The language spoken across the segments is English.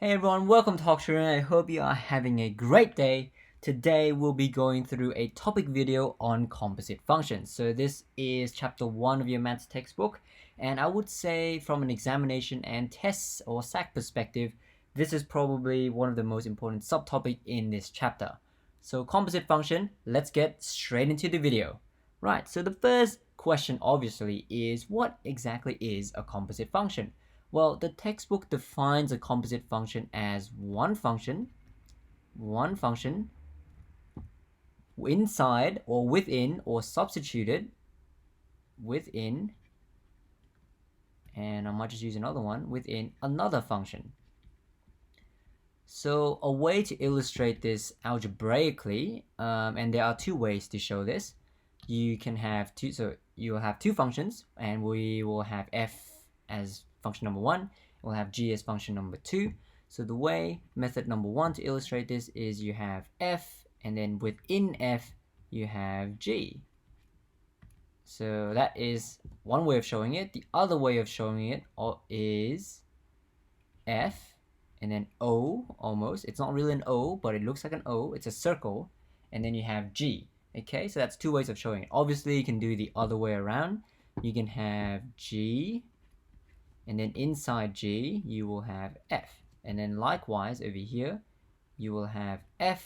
Hey everyone, welcome to Tutoring. I hope you are having a great day. Today we'll be going through a topic video on composite functions. So this is chapter 1 of your maths textbook, and I would say from an examination and tests or SAC perspective, this is probably one of the most important subtopic in this chapter. So composite function, let's get straight into the video. Right, so the first question obviously is what exactly is a composite function? Well, the textbook defines a composite function as one function inside or within or substituted within, and I might just use another one, within another function. So a way to illustrate this algebraically, and there are two ways to show this. You can have two, so you'll have two functions, and we will have f as function number 1, we'll have g as function number 2. So the way, method number 1 to illustrate this is you have f, and then within f you have g. So that is one way of showing it. The other way of showing it is f, and then O almost. It's not really an O, but it looks like an O. It's a circle, and then you have G. Okay, so that's two ways of showing it. Obviously, you can do the other way around. You can have G, and then inside G, you will have F. And then likewise, over here, you will have F,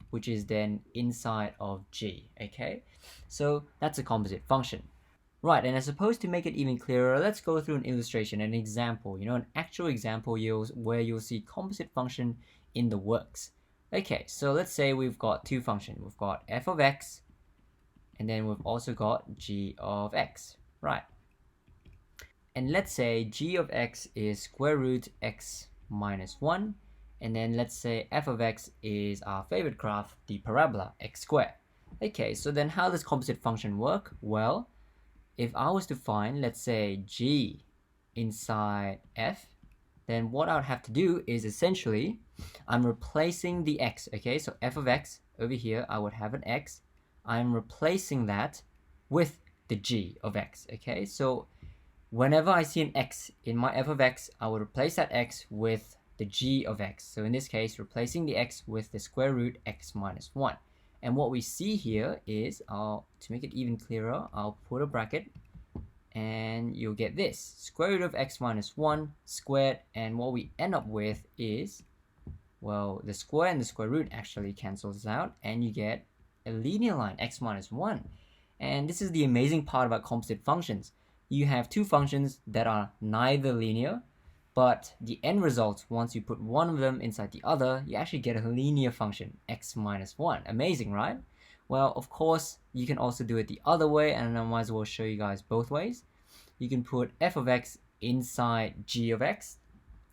which is then inside of G. Okay, so that's a composite function. Right, and I suppose to make it even clearer, let's go through an illustration, an example, an actual example where you'll see composite function in the works. Okay, so let's say we've got two functions. We've got f of x, and then we've also got g of x, right? And let's say g of x is square root x minus 1, and then let's say f of x is our favorite graph, the parabola, x squared. Okay, so then how does composite function work? Well, if I was to find, let's say, g inside f, then what I would have to do is essentially, I'm replacing the x, okay? So f of x, over here, I would have an x. I'm replacing that with the g of x, okay? So whenever I see an x in my f of x, I would replace that x with the g of x. So in this case, replacing the x with the square root x minus 1. And what we see here is, to make it even clearer, I'll put a bracket, and you'll get this, square root of x minus 1 squared, and what we end up with is, well, the square and the square root actually cancels out, and you get a linear line, x minus 1. And this is the amazing part about composite functions. You have two functions that are neither linear, but the end result, once you put one of them inside the other, you actually get a linear function, x minus 1. Amazing, right? Well, of course, you can also do it the other way, and I might as well show you guys both ways. You can put f of x inside g of x,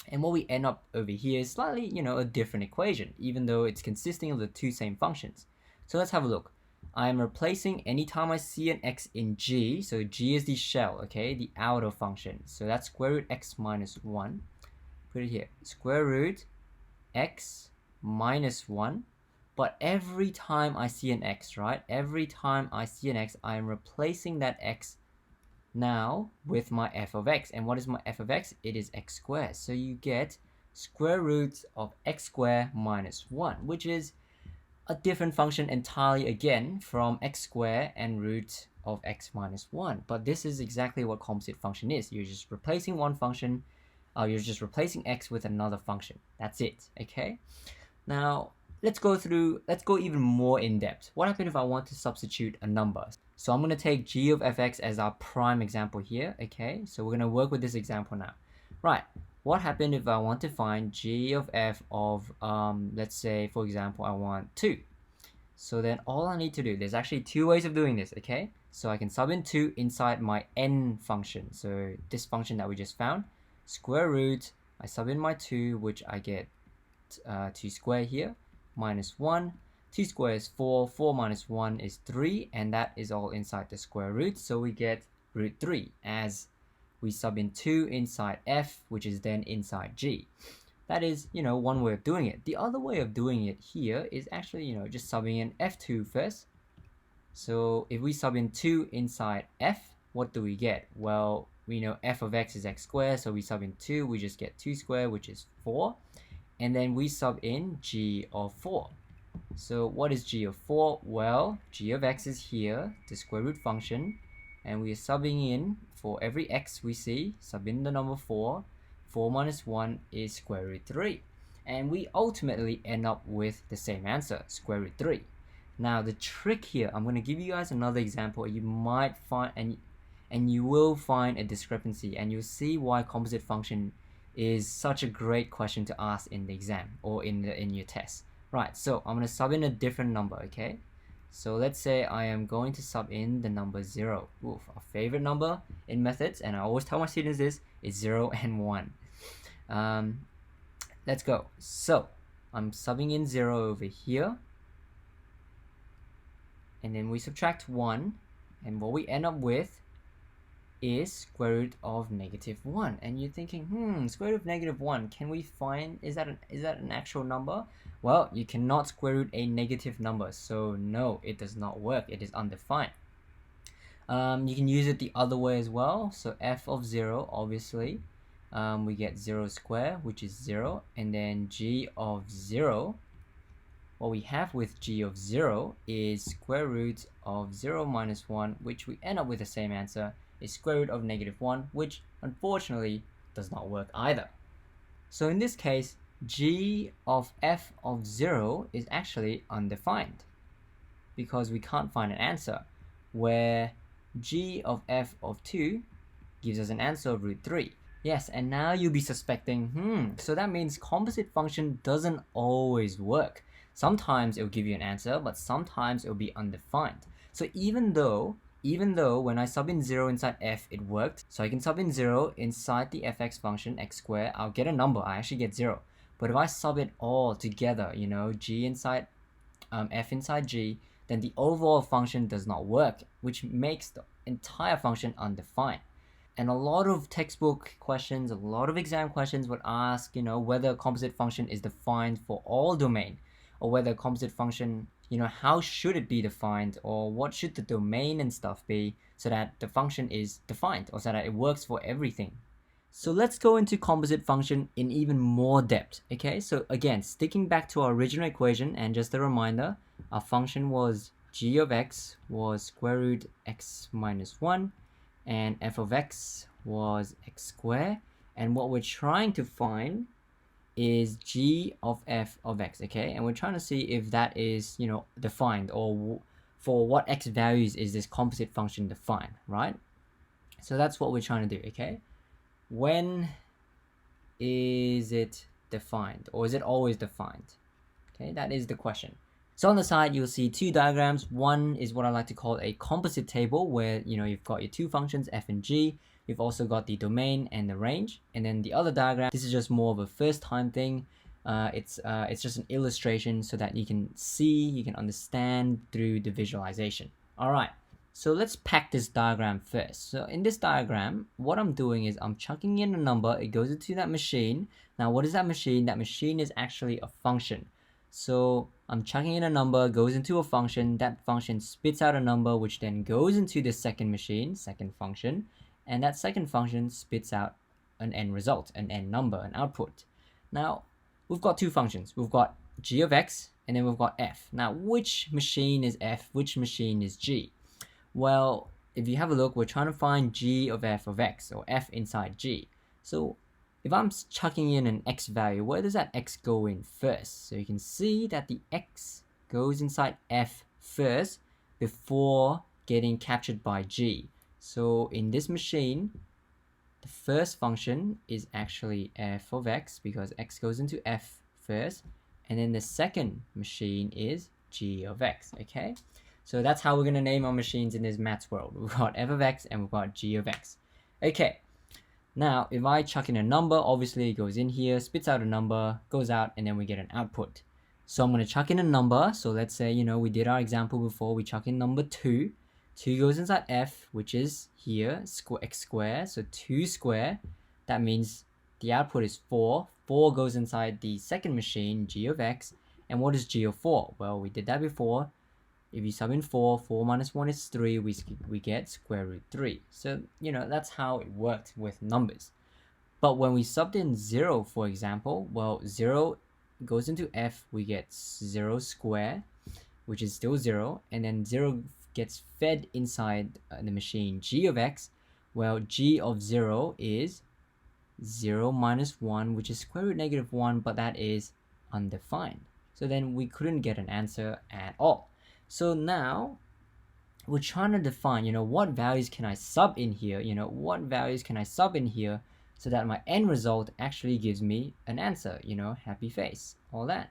and what we end up over here is slightly, a different equation, even though it's consisting of the two same functions. So let's have a look. I'm replacing anytime I see an x in g, so g is the shell, okay, the outer function. So that's square root x minus 1. Put it here, square root x minus 1. But every time I see an x, right, every time I see an x, I'm replacing that x now with my f of x. And what is my f of x? It is x squared. So you get square root of x squared minus 1, which is a different function entirely again from x squared and root of x minus 1. But this is exactly what composite function is. You're just replacing one function, you're just replacing x with another function. That's it, okay? Now, let's go even more in depth. What happens if I want to substitute a number? So I'm going to take g of fx as our prime example here, okay? So we're going to work with this example now. Right, what happens if I want to find g of f of, let's say, for example, I want 2. So then all I need to do, there's actually two ways of doing this, okay? So I can sub in 2 inside my n function. So this function that we just found, square root, I sub in my 2, which I get 2 squared here, minus 1. 2 squared is 4, 4 minus 1 is 3, and that is all inside the square root. So we get root 3 as we sub in 2 inside f, which is then inside g. That is, one way of doing it. The other way of doing it here is actually, just subbing in f2 first. So if we sub in 2 inside f, what do we get? Well, we know f of x is x squared, so we sub in 2, we just get 2 squared, which is 4. and then we sub in g of 4. So what is g of 4? Well, g of x is here, the square root function, and we are subbing in for every x we see, sub in the number 4. 4 minus 1 is square root 3. And we ultimately end up with the same answer, square root 3. Now the trick here, I'm going to give you guys another example. You might find, and you will find a discrepancy, and you'll see why composite function is such a great question to ask in the exam or in your test. Right, so I'm going to sub in a different number, okay? So let's say I am going to sub in the number 0. Oof, our favorite number in methods, and I always tell my students this, is 0 and 1. Let's go. So I'm subbing in 0 over here, and then we subtract 1, and what we end up with is square root of negative 1. And you're thinking, square root of negative 1, can we find, is that an actual number? Well, you cannot square root a negative number, so no, it does not work. It is undefined. You can use it the other way as well. So f of 0, obviously, we get 0 square, which is 0, and then g of 0, what we have with g of 0 is square root of 0 minus 1, which we end up with the same answer, is square root of negative 1, which unfortunately does not work either. So in this case, g of f of 0 is actually undefined because we can't find an answer, where g of f of 2 gives us an answer of root 3. Yes, and now you'll be suspecting, so that means composite function doesn't always work. Sometimes it'll give you an answer, but sometimes it'll be undefined. So even though when I sub in 0 inside f, it worked, so I can sub in 0 inside the fx function, x squared, I'll get a number, I actually get 0. But if I sub it all together, g inside f inside g, then the overall function does not work, which makes the entire function undefined. And a lot of textbook questions, a lot of exam questions would ask, whether a composite function is defined for all domain, or whether a composite function, how should it be defined, or what should the domain and stuff be so that the function is defined, or so that it works for everything. So let's go into composite function in even more depth, okay? So again, sticking back to our original equation, and just a reminder, our function was g of x was square root x minus 1, and f of x was x squared, and what we're trying to find is g of f of x, okay? And we're trying to see if that is, defined, or for what x values is this composite function defined, right? So that's what we're trying to do, okay? When is it defined, or is it always defined? Okay, that is the question. So on the side, you'll see two diagrams. One is what I like to call a composite table, where you've got your two functions f and g. You've also got the domain and the range. And then the other diagram, this is just more of a first time thing. It's just an illustration so that you can see, you can understand through the visualization. All right, so let's pack this diagram first. So in this diagram, what I'm doing is I'm chucking in a number. It goes into that machine. Now, what is that machine? That machine is actually a function. So I'm chucking in a number, goes into a function. That function spits out a number, which then goes into the second machine, second function. And that second function spits out an end result, an end number, an output. Now, we've got two functions. We've got g of x, and then we've got f. Now, which machine is f? Which machine is g? Well, if you have a look, we're trying to find g of f of x, or f inside g. So if I'm chucking in an x value, where does that x go in first? So you can see that the x goes inside f first before getting captured by g. So in this machine, the first function is actually f of x, because x goes into f first, and then the second machine is g of x, okay? So that's how we're going to name our machines in this maths world. We've got f of x and we've got g of x. Okay, now if I chuck in a number, obviously it goes in here, spits out a number, goes out, and then we get an output. So I'm going to chuck in a number. So let's say, we did our example before, we chuck in number 2. 2 goes inside f, which is here, x squared, so 2 squared. That means the output is 4. 4 goes inside the second machine, g of x. And what is g of 4? Well, we did that before. If you sub in 4, 4 minus 1 is 3, we get square root 3. So, that's how it worked with numbers. But when we subbed in 0, for example, well, 0 goes into f, we get 0 square, which is still 0, and then 0 gets fed inside the machine g of x. Well, g of 0 is 0 minus 1, which is square root negative 1, but that is undefined. So then we couldn't get an answer at all. So now we're trying to define, what values can I sub in here, so that my end result actually gives me an answer, happy face, all that.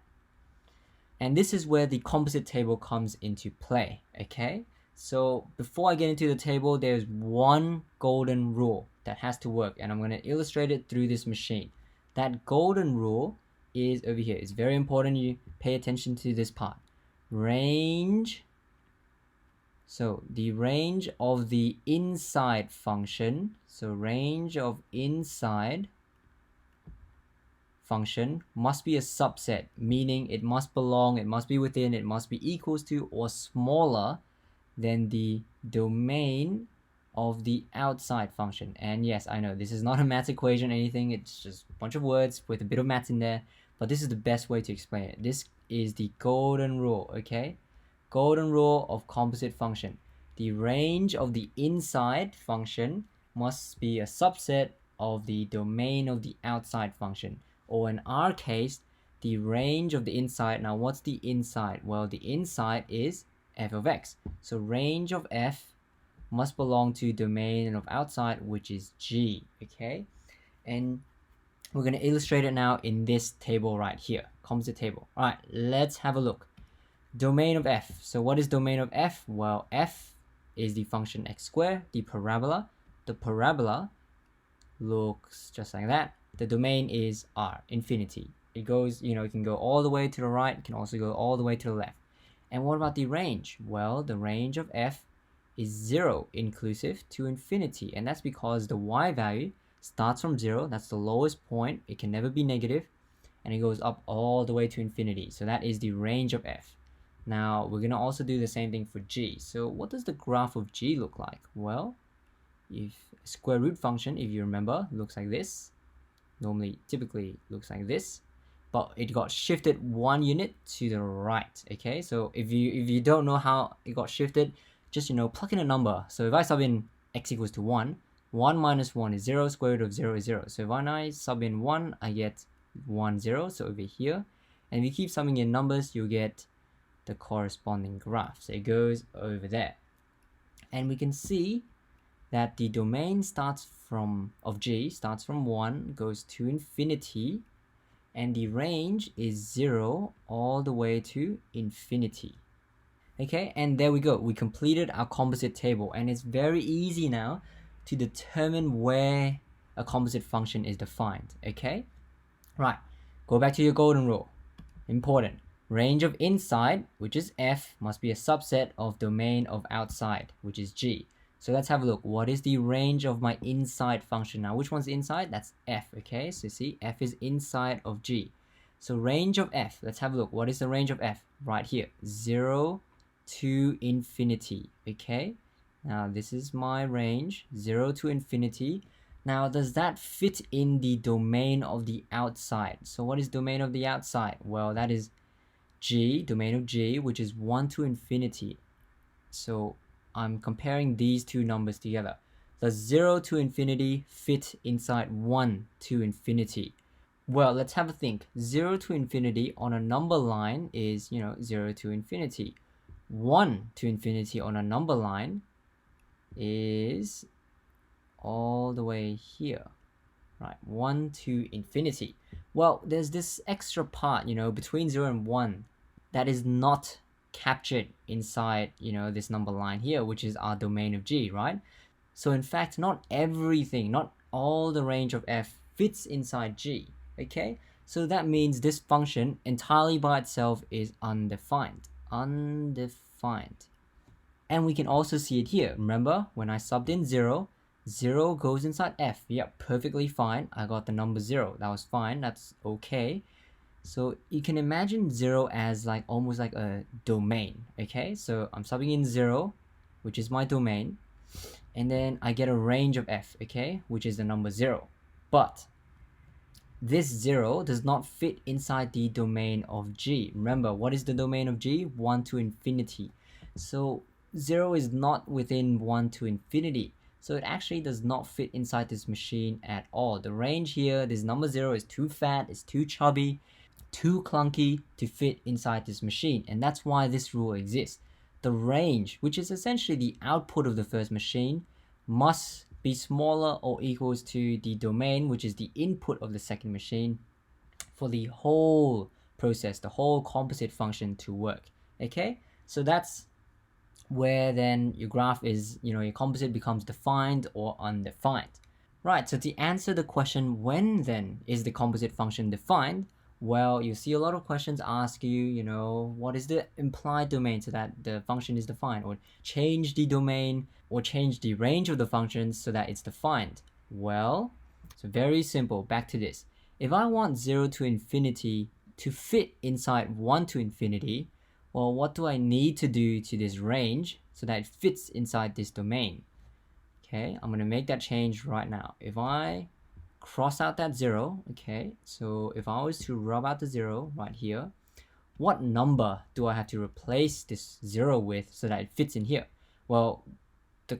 And this is where the composite table comes into play, okay? So before I get into the table, there's one golden rule that has to work, and I'm going to illustrate it through this machine. That golden rule is over here. It's very important you pay attention to this part. Range. So the range of the inside function, so range of inside function must be a subset, meaning it must belong, it must be within, it must be equals to or smaller than the domain of the outside function. And yes, I know this is not a math equation or anything, it's just a bunch of words with a bit of math in there, but this is the best way to explain it. This is the golden rule, okay? Golden rule of composite function. The range of the inside function must be a subset of the domain of the outside function. Or in our case, the range of the inside. Now what's the inside? Well, the inside is f of x. So range of f must belong to domain of outside, which is g, okay? And we're going to illustrate it now in this table right here, composite table. All right, let's have a look. Domain of f. So what is domain of f? Well, f is the function x squared, the parabola. The parabola looks just like that. The domain is r, infinity. It goes, it can go all the way to the right, it can also go all the way to the left. And what about the range? Well, the range of f is 0 inclusive to infinity, and that's because the y value starts from 0, that's the lowest point, it can never be negative, and it goes up all the way to infinity. So that is the range of f. Now we're going to also do the same thing for g. So what does the graph of g look like? Well, if square root function, if you remember, looks like this. Typically looks like this, but it got shifted 1 unit to the right, okay? So if you don't know how it got shifted, just plug in a number. So if I sub in x equals to 1, 1 minus 1 is 0, square root of 0 is 0. So when I sub in 1, I get 1, 0, so over here. And if you keep subbing in numbers, you'll get the corresponding graph. So it goes over there. And we can see that the domain of g starts from 1, goes to infinity, and the range is 0 all the way to infinity. Okay, and there we go. We completed our composite table, and it's very easy now to determine where a composite function is defined. Okay, right, go back to your golden rule. Important. Range of inside, which is f, must be a subset of domain of outside, which is g. So let's have a look. What is the range of my inside function? Now, which one's inside? That's f, okay? So see, f is inside of g. So range of f, let's have a look. What is the range of f? Right here, 0 to infinity, okay? Now, this is my range, 0 to infinity. Now, does that fit in the domain of the outside? So what is domain of the outside? Well, that is g, domain of g, which is 1 to infinity. So I'm comparing these two numbers together. Does 0 to infinity fit inside 1 to infinity? Well, let's have a think. 0 to infinity on a number line is, 0 to infinity. 1 to infinity on a number line is all the way here. Right, 1 to infinity. Well, there's this extra part, between 0 and 1 that is not captured inside, this number line here, which is our domain of g, right? So in fact, not everything, not all the range of f fits inside g, okay? So that means this function entirely by itself is undefined. Undefined. And we can also see it here. Remember, when I subbed in 0, 0 goes inside f. Yep, perfectly fine. I got the number 0. That was fine. That's okay. So you can imagine 0 as almost like a domain, okay? So I'm subbing in 0, which is my domain, and then I get a range of f, okay, which is the number 0. But this 0 does not fit inside the domain of g. Remember, what is the domain of g? 1 to infinity. So 0 is not within 1 to infinity. So it actually does not fit inside this machine at all. The range here, this number 0 is too fat, it's too chubby, too clunky to fit inside this machine. And that's why this rule exists. The range, which is essentially the output of the first machine, must be smaller or equals to the domain, which is the input of the second machine, for the whole process, the whole composite function to work. Okay, so that's where then your graph is, your composite becomes defined or undefined. Right, so to answer the question, when then is the composite function defined? Well, you see a lot of questions ask you, what is the implied domain so that the function is defined, or change the domain, or change the range of the function so that it's defined. Well, it's very simple. Back to this. If I want 0 to infinity to fit inside 1 to infinity, well, what do I need to do to this range so that it fits inside this domain? Okay, I'm going to make that change right now. If I cross out that 0, okay, so if I was to rub out the 0 right here, what number do I have to replace this 0 with so that it fits in here? Well, the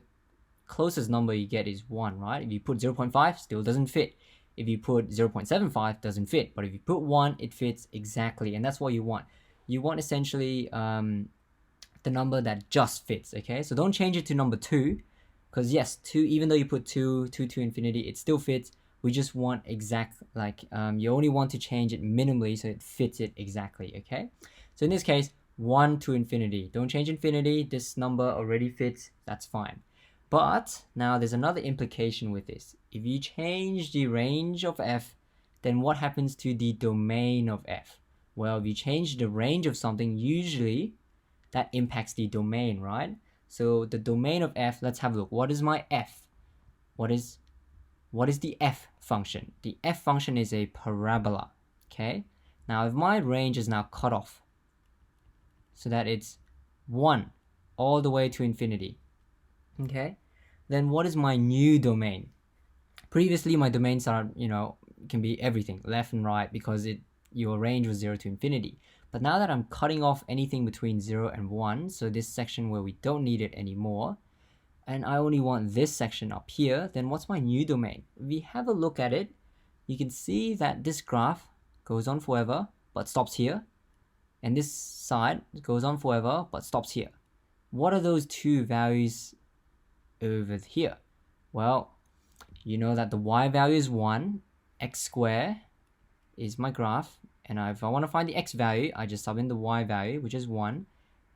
closest number you get is 1, right? If you put 0.5, still doesn't fit. If you put 0.75, doesn't fit. But if you put 1, it fits exactly, and that's what you want. You want essentially the number that just fits, okay? So don't change it to number 2, because yes, 2, even though you put 2 to infinity, it still fits. We just want exact, you only want to change it minimally so it fits it exactly, okay? So in this case, 1 to infinity. Don't change infinity. This number already fits. That's fine. But now there's another implication with this. If you change the range of f, then what happens to the domain of f? Well, if you change the range of something, usually that impacts the domain, right? So the domain of f, let's have a look. What is my f? What is the f function? The f function is a parabola, okay? Now, if my range is now cut off so that it's 1 all the way to infinity, okay, then what is my new domain? Previously, my domains are, can be everything, left and right, because your range was 0 to infinity. But now that I'm cutting off anything between 0 and 1, so this section where we don't need it anymore, and I only want this section up here, then what's my new domain? If we have a look at it, you can see that this graph goes on forever, but stops here. And this side goes on forever, but stops here. What are those two values over here? Well, you know that the y value is 1, x squared is my graph, and if I want to find the x value, I just sub in the y value, which is 1.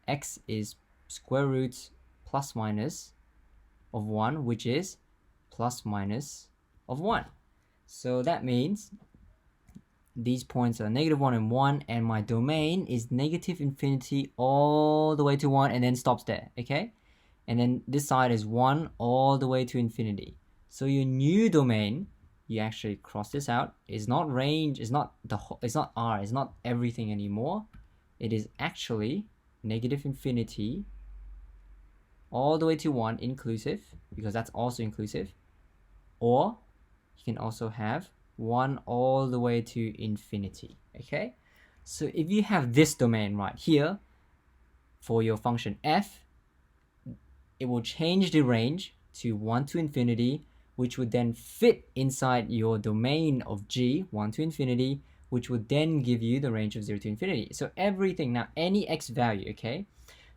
X is square root plus minus of 1, which is plus minus of 1. So that means these points are -1 and 1, and my domain is negative infinity all the way to 1 and then stops there, okay? And then this side is 1 all the way to infinity. So your new domain, you actually cross this out, is not range, it's not R, it's not everything anymore. It is actually negative infinity all the way to 1 inclusive, because that's also inclusive. Or you can also have 1 all the way to infinity, okay? So if you have this domain right here for your function f, it will change the range to 1 to infinity, which would then fit inside your domain of g, 1 to infinity, which would then give you the range of 0 to infinity. So everything, now any x value, okay?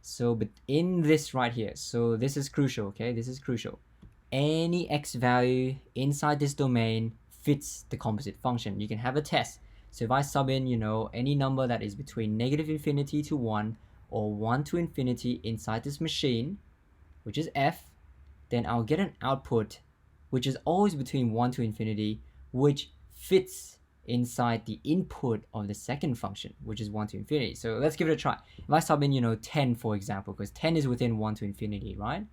So but in this right here, so this is crucial, okay? This is crucial. Any x value inside this domain fits the composite function. You can have a test. So if I sub in, any number that is between negative infinity to 1 or 1 to infinity inside this machine, which is f, then I'll get an output which is always between 1 to infinity, which fits inside the input of the second function, which is 1 to infinity. So let's give it a try. If I sub in, 10, for example, because 10 is within 1 to infinity, right?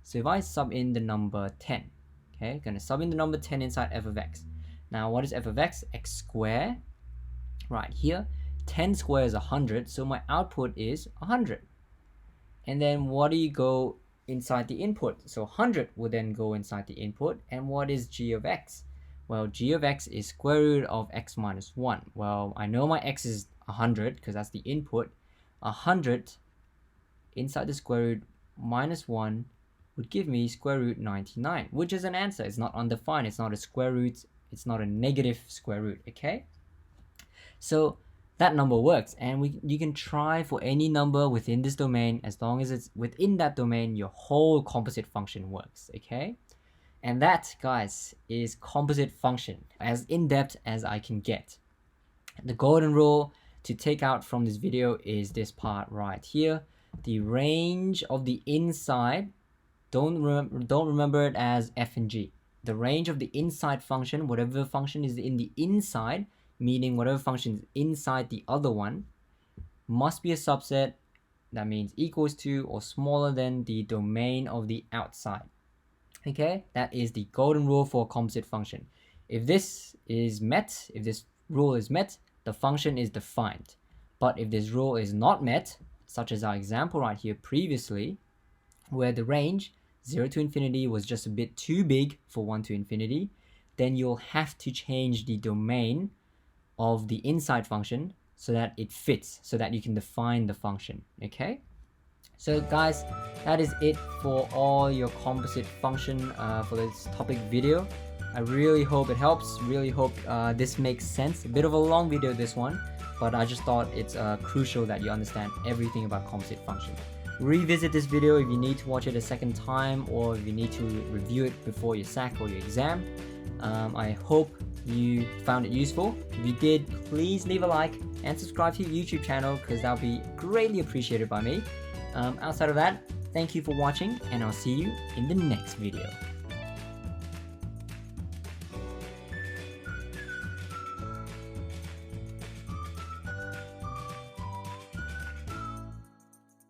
So if I sub in the number 10, okay, gonna sub in the number 10 inside f of x. Now, what is f of x? X squared, right here. 10 squared is 100, so my output is 100. And then what do you go inside the input? So 100 will then go inside the input. And what is g of x? Well, g of x is square root of x minus 1. Well, I know my x is 100 because that's the input. 100 inside the square root minus 1 would give me square root 99, which is an answer. It's not undefined. It's not a square root. It's not a negative square root, okay? So that number works, and you can try for any number within this domain. As long as it's within that domain, your whole composite function works, okay? And that, guys, is composite function, as in-depth as I can get. The golden rule to take out from this video is this part right here. The range of the inside, don't remember it as f and g. The range of the inside function, whatever function is in the inside, meaning whatever function is inside the other one, must be a subset. That means equals to or smaller than the domain of the outside. Okay, that is the golden rule for a composite function. If this is met, if this rule is met, the function is defined. But if this rule is not met, such as our example right here previously, where the range 0 to infinity was just a bit too big for 1 to infinity, then you'll have to change the domain of the inside function so that it fits, so that you can define the function, okay? So guys, that is it for all your composite function for this topic video. I really hope it helps, really hope this makes sense. A bit of a long video, this one, but I just thought it's crucial that you understand everything about composite function. Revisit this video if you need to watch it a second time, or if you need to review it before your SAC or your exam. I hope you found it useful. If you did, please leave a like and subscribe to your YouTube channel, because that'll be greatly appreciated by me. Outside of that, thank you for watching, and I'll see you in the next video.